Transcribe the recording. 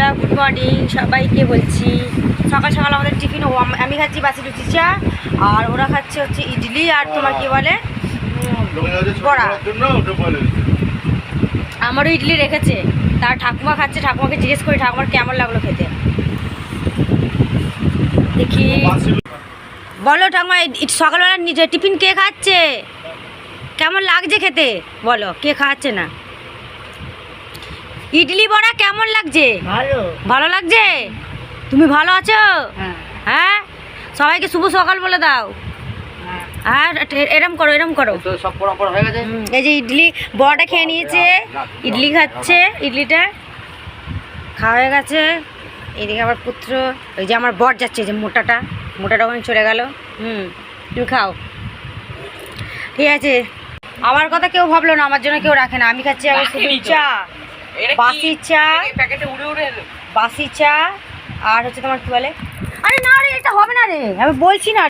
বন্ধুরা, good morning সবাইকে বলছি। সকাল সকাল আমাদের টিফিন, আমি খাচ্ছি বাসি লুচি চা, আর ওরা খাচ্ছে হচ্ছে ইডলি আর তোমার কি বলে বড়া। আমারও ইডলি রেখেছে, তার ঠাকুমা খাচ্ছে। ঠাকুমাকে জিজ্ঞেস করি ঠাকুমার কেমন লাগলো খেতে, দেখি। বলো ঠাকুমা, সকালবেলা নিজে টিফিন কে খাচ্ছে, কেমন লাগছে খেতে বলো, কে খাচ্ছে না? ইডলি বড়া কেমন লাগছে? ভালো। ভালো লাগছে? তুমি ভালো আছো? হ্যাঁ, সবাইকে শুভ সকাল বলে দাও। হ্যাঁ, এরম করো, এরম করো। সব পড়া হয়ে গেছে। এই যে ইডলি বড়াটা খেয়ে নিয়েছে, ইডলি খাচ্ছে, ইডলিটা খাওয়া হয়ে গেছে। এদিকে আবার পুত্র, ওই যে আমার বর যাচ্ছে, যে মোটাটা ওখানে চলে গেল। তুমি খাও, ঠিক আছে। আমার কথা কেউ ভাবলো না, আমার জন্য কেউ রাখে না। আমি খাচ্ছি আবার শুধু চা, বাসি চা, বাসি চা, আর হচ্ছে তোমার কি বলে, আরে না রে, এটা হবে না রে, আমি বলছি না।